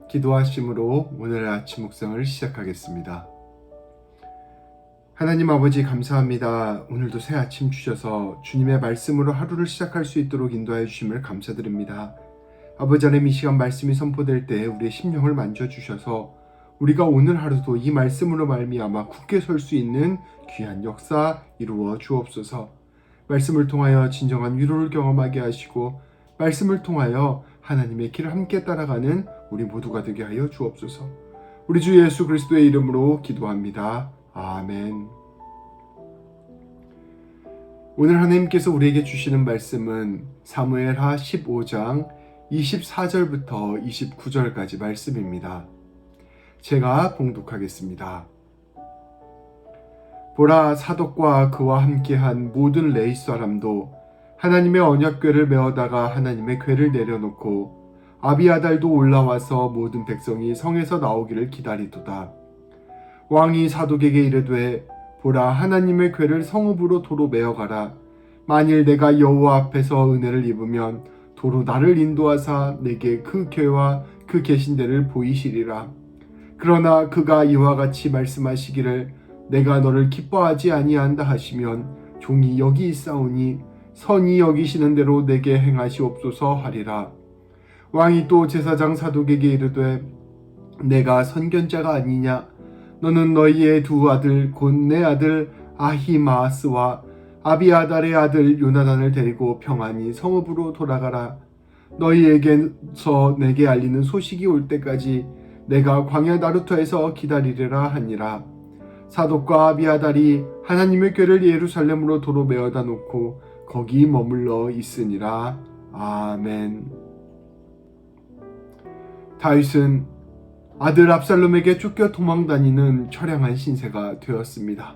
기도하심으로 오늘 아침 묵상을 시작하겠습니다. 하나님 아버지 감사합니다. 오늘도 새 아침 주셔서 주님의 말씀으로 하루를 시작할 수 있도록 인도하여 주심을 감사드립니다. 아버지 하나님, 이 시간 말씀이 선포될 때 우리의 심령을 만져주셔서 우리가 오늘 하루도 이 말씀으로 말미암아 굳게 설 수 있는 귀한 역사 이루어 주옵소서. 말씀을 통하여 진정한 위로를 경험하게 하시고 말씀을 통하여 하나님의 길을 함께 따라가는 우리 모두가 되게 하여 주옵소서. 우리 주 예수 그리스도의 이름으로 기도합니다. 아멘. 오늘 하나님께서 우리에게 주시는 말씀은 사무엘하 15장 24절부터 29절까지 말씀입니다. 제가 봉독하겠습니다. 보라, 사독과 그와 함께한 모든 레위 사람도 하나님의 언약궤를 메어다가 하나님의 궤를 내려놓고 아비아달도 올라와서 모든 백성이 성에서 나오기를 기다리도다. 왕이 사독에게 이르되, 보라, 하나님의 궤를 성읍으로 도로 메어가라. 만일 내가 여호와 앞에서 은혜를 입으면 도로 나를 인도하사 내게 그 궤와 그 계신 데를 보이시리라. 그러나 그가 이와 같이 말씀하시기를 내가 너를 기뻐하지 아니한다 하시면 종이 여기 있사오니 선히 여기시는 대로 내게 행하시옵소서 하리라. 왕이 또 제사장 사독에게 이르되, 내가 선견자가 아니냐? 너는 너희의 두 아들 곧 내 아들 아히마아스와 아비아달의 아들 요나단을 데리고 평안히 성읍으로 돌아가라. 너희에게서 내게 알리는 소식이 올 때까지 내가 광야 나루터에서 기다리리라 하니라. 사독과 아비아달이 하나님의 궤를 예루살렘으로 도로 메어다 놓고 거기 머물러 있으니라. 아멘. 다윗은 아들 압살롬에게 쫓겨 도망다니는 처량한 신세가 되었습니다.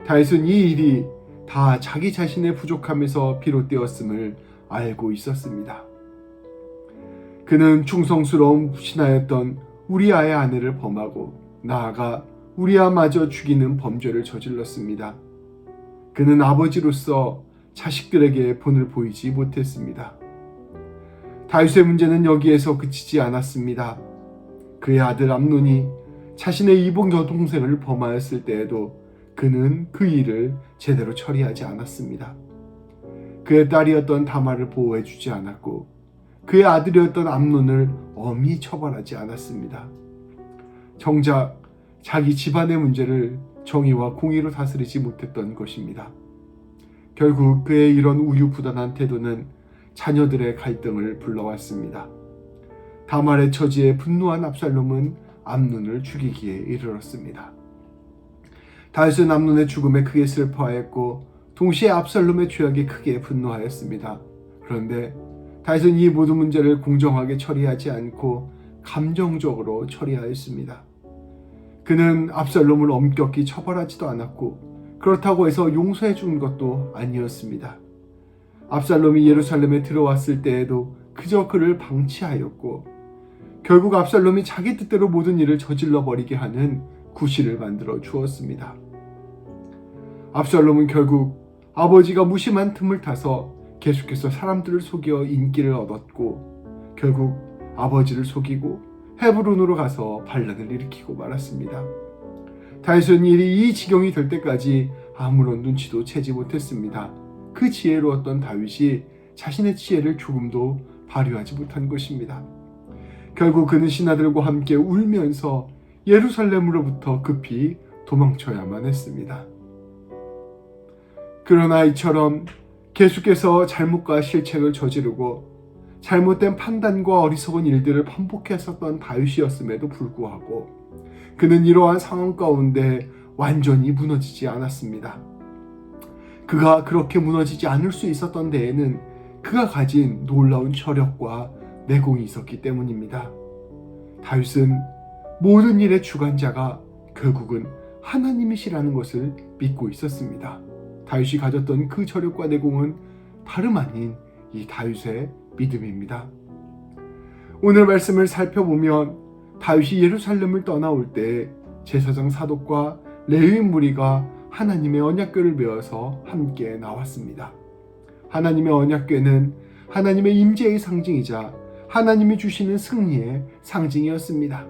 다윗은 이 일이 다 자기 자신의 부족함에서 비롯되었음을 알고 있었습니다. 그는 충성스러운 신하였던 우리아의 아내를 범하고 나아가 우리아마저 죽이는 범죄를 저질렀습니다. 그는 아버지로서 자식들에게 본을 보이지 못했습니다. 다윗의 문제는 여기에서 그치지 않았습니다. 그의 아들 암논이 자신의 이복 여동생을 범하였을 때에도 그는 그 일을 제대로 처리하지 않았습니다. 그의 딸이었던 다말을 보호해주지 않았고 그의 아들이었던 암논을 엄히 처벌하지 않았습니다. 정작 자기 집안의 문제를 정의와 공의로 다스리지 못했던 것입니다. 결국 그의 이런 우유부단한 태도는 자녀들의 갈등을 불러왔습니다. 다말의 처지에 분노한 압살롬은 암논을 죽이기에 이르렀습니다. 다윗은 암논의 죽음에 크게 슬퍼하였고 동시에 압살롬의 죄악에 크게 분노하였습니다. 그런데 다윗은 이 모든 문제를 공정하게 처리하지 않고 감정적으로 처리하였습니다. 그는 압살롬을 엄격히 처벌하지도 않았고 그렇다고 해서 용서해 준 것도 아니었습니다. 압살롬이 예루살렘에 들어왔을 때에도 그저 그를 방치하였고 결국 압살롬이 자기 뜻대로 모든 일을 저질러 버리게 하는 구실을 만들어 주었습니다. 압살롬은 결국 아버지가 무심한 틈을 타서 계속해서 사람들을 속여 인기를 얻었고 결국 아버지를 속이고 헤브론으로 가서 반란을 일으키고 말았습니다. 다윗은 일이 이 지경이 될 때까지 아무런 눈치도 채지 못했습니다. 그 지혜로웠던 다윗이 자신의 지혜를 조금도 발휘하지 못한 것입니다. 결국 그는 신하들과 함께 울면서 예루살렘으로부터 급히 도망쳐야만 했습니다. 그러나 이처럼 계속해서 잘못과 실책을 저지르고 잘못된 판단과 어리석은 일들을 반복했었던 다윗이었음에도 불구하고 그는 이러한 상황 가운데 완전히 무너지지 않았습니다. 그가 그렇게 무너지지 않을 수 있었던 데에는 그가 가진 놀라운 철학과 내공이 있었기 때문입니다. 다윗은 모든 일의 주관자가 결국은 하나님이시라는 것을 믿고 있었습니다. 다윗이 가졌던 그 철학과 내공은 다름 아닌 이 다윗의 믿음입니다. 오늘 말씀을 살펴보면 다윗이 예루살렘을 떠나올 때 제사장 사독과 레위 무리가 하나님의 언약궤를 메어서 함께 나왔습니다. 하나님의 언약궤는 하나님의 임재의 상징이자 하나님이 주시는 승리의 상징이었습니다.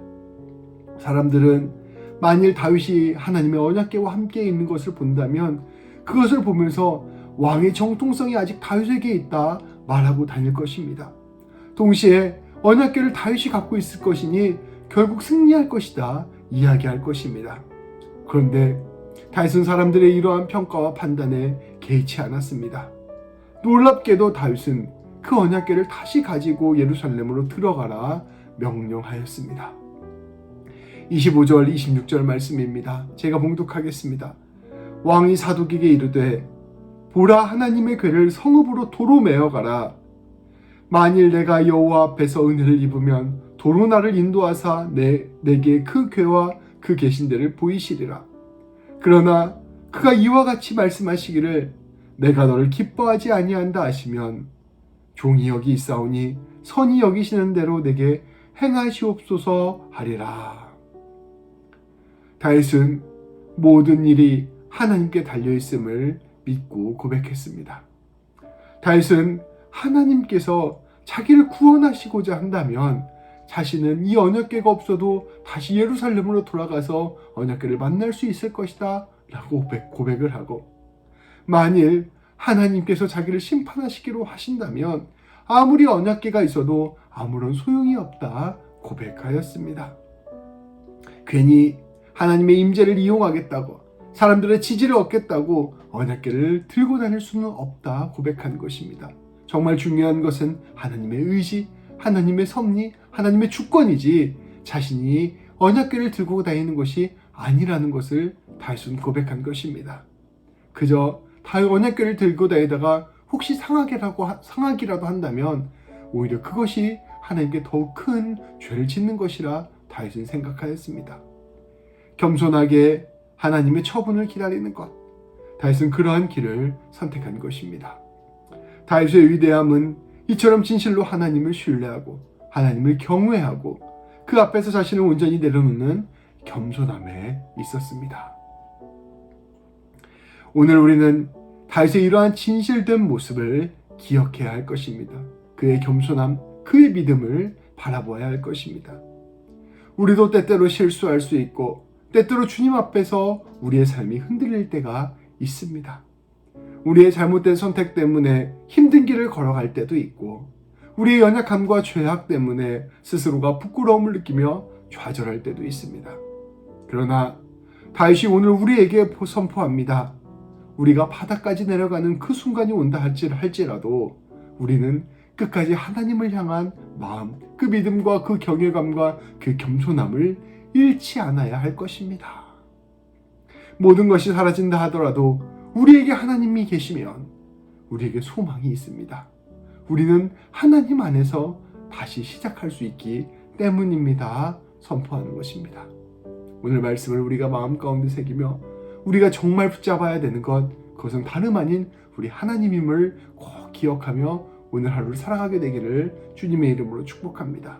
사람들은 만일 다윗이 하나님의 언약궤와 함께 있는 것을 본다면 그것을 보면서 왕의 정통성이 아직 다윗에게 있다 말하고 다닐 것입니다. 동시에 언약궤를 다윗이 갖고 있을 것이니 결국 승리할 것이다 이야기할 것입니다. 그런데 다윗은 사람들의 이러한 평가와 판단에 개의치 않았습니다. 놀랍게도 다윗은 그 언약궤를 다시 가지고 예루살렘으로 들어가라 명령하였습니다. 25절 26절 말씀입니다. 제가 봉독하겠습니다. 왕이 사독에게 이르되 보라, 하나님의 궤를 성읍으로 도로 메어가라. 만일 내가 여호와 앞에서 은혜를 입으면 도로 나를 인도하사 내게 그 궤와 그 계신 데를 보이시리라. 그러나 그가 이와 같이 말씀하시기를 내가 너를 기뻐하지 아니한다 하시면 종이 여기 있사오니 선이 여기시는 대로 내게 행하시옵소서 하리라. 다윗은 모든 일이 하나님께 달려있음을 믿고 고백했습니다. 다윗은 하나님께서 자기를 구원하시고자 한다면 자신은 이 언약궤가 없어도 다시 예루살렘으로 돌아가서 언약궤를 만날 수 있을 것이다 라고 고백을 하고, 만일 하나님께서 자기를 심판하시기로 하신다면 아무리 언약궤가 있어도 아무런 소용이 없다 고백하였습니다. 괜히 하나님의 임재를 이용하겠다고, 사람들의 지지를 얻겠다고 언약궤를 들고 다닐 수는 없다 고백한 것입니다. 정말 중요한 것은 하나님의 의지, 하나님의 섭리, 하나님의 주권이지 자신이 언약궤를 들고 다니는 것이 아니라는 것을 다윗은 고백한 것입니다. 그저 언약궤를 들고 다니다가 혹시 상하기라도 한다면 오히려 그것이 하나님께 더욱 큰 죄를 짓는 것이라 다윗은 생각하였습니다. 겸손하게 하나님의 처분을 기다리는 것, 다윗은 그러한 길을 선택한 것입니다. 다윗의 위대함은 이처럼 진실로 하나님을 신뢰하고 하나님을 경외하고 그 앞에서 자신을 온전히 내려놓는 겸손함에 있었습니다. 오늘 우리는 다윗의 이러한 진실된 모습을 기억해야 할 것입니다. 그의 겸손함, 그의 믿음을 바라보아야 할 것입니다. 우리도 때때로 실수할 수 있고 때때로 주님 앞에서 우리의 삶이 흔들릴 때가 있습니다. 우리의 잘못된 선택 때문에 힘든 길을 걸어갈 때도 있고 우리의 연약함과 죄악 때문에 스스로가 부끄러움을 느끼며 좌절할 때도 있습니다. 그러나 다윗이 오늘 우리에게 선포합니다. 우리가 바닥까지 내려가는 그 순간이 온다 할지라도 우리는 끝까지 하나님을 향한 마음, 그 믿음과 그 경외감과 그 겸손함을 잃지 않아야 할 것입니다. 모든 것이 사라진다 하더라도 우리에게 하나님이 계시면 우리에게 소망이 있습니다. 우리는 하나님 안에서 다시 시작할 수 있기 때문입니다. 선포하는 것입니다. 오늘 말씀을 우리가 마음 가운데 새기며 우리가 정말 붙잡아야 되는 것, 그것은 다름 아닌 우리 하나님임을 꼭 기억하며 오늘 하루를 살아가게 되기를 주님의 이름으로 축복합니다.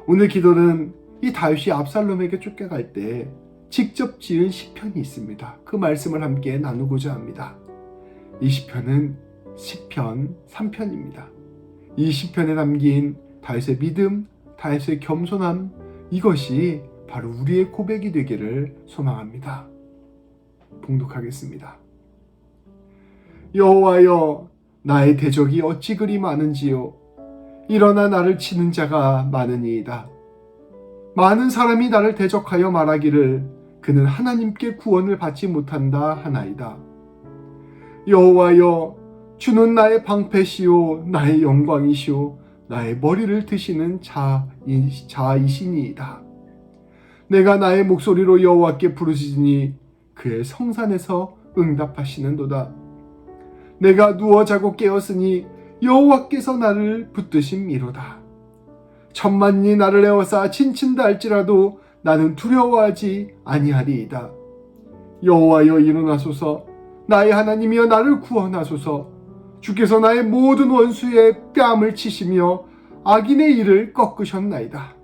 오늘 기도는 이 다윗이 압살롬에게 쫓겨갈 때 직접 지은 시편이 있습니다. 그 말씀을 함께 나누고자 합니다. 이 시편은 시편 3편입니다. 이 시편에 담긴 다윗의 믿음, 다윗의 겸손함, 이것이 바로 우리의 고백이 되기를 소망합니다. 봉독하겠습니다. 여호와여, 나의 대적이 어찌 그리 많은지요. 일어나 나를 치는 자가 많으니이다. 많은 사람이 나를 대적하여 말하기를 그는 하나님께 구원을 받지 못한다 하나이다. 여호와여, 주는 나의 방패시오, 나의 영광이시오, 나의 머리를 드시는 자이시니이다. 내가 나의 목소리로 여호와께 부르짖으니 그의 성산에서 응답하시는도다. 내가 누워 자고 깨었으니 여호와께서 나를 붙드심이로다. 천만이 나를 에워싸 친친다 할지라도 나는 두려워하지 아니하리이다. 여호와여, 일어나소서. 나의 하나님이여, 나를 구원하소서. 주께서 나의 모든 원수의 뺨을 치시며 악인의 일을 꺾으셨나이다.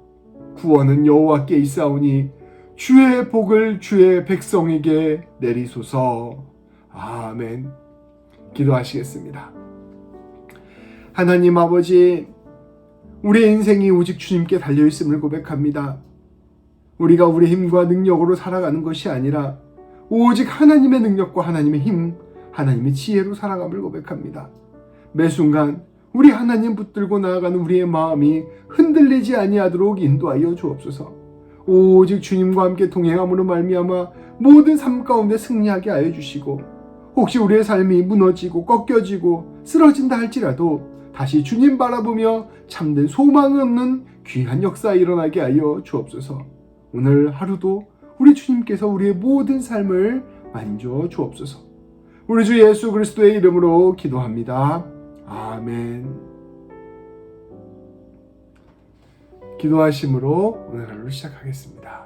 구원은 여호와께 있사오니 주의 복을 주의 백성에게 내리소서. 아멘. 기도하시겠습니다. 하나님 아버지, 우리의 인생이 오직 주님께 달려있음을 고백합니다. 우리가 우리의 힘과 능력으로 살아가는 것이 아니라 오직 하나님의 능력과 하나님의 힘, 하나님의 지혜로 살아감을 고백합니다. 매 순간 우리 하나님 붙들고 나아가는 우리의 마음이 흔들리지 아니하도록 인도하여 주옵소서. 오직 주님과 함께 동행함으로 말미암아 모든 삶 가운데 승리하게 하여 주시고, 혹시 우리의 삶이 무너지고 꺾여지고 쓰러진다 할지라도 다시 주님 바라보며 참된 소망 없는 귀한 역사 일어나게 하여 주옵소서. 오늘 하루도 우리 주님께서 우리의 모든 삶을 만져 주옵소서. 우리 주 예수 그리스도의 이름으로 기도합니다. 아멘. 기도하심으로 오늘 하루를 시작하겠습니다.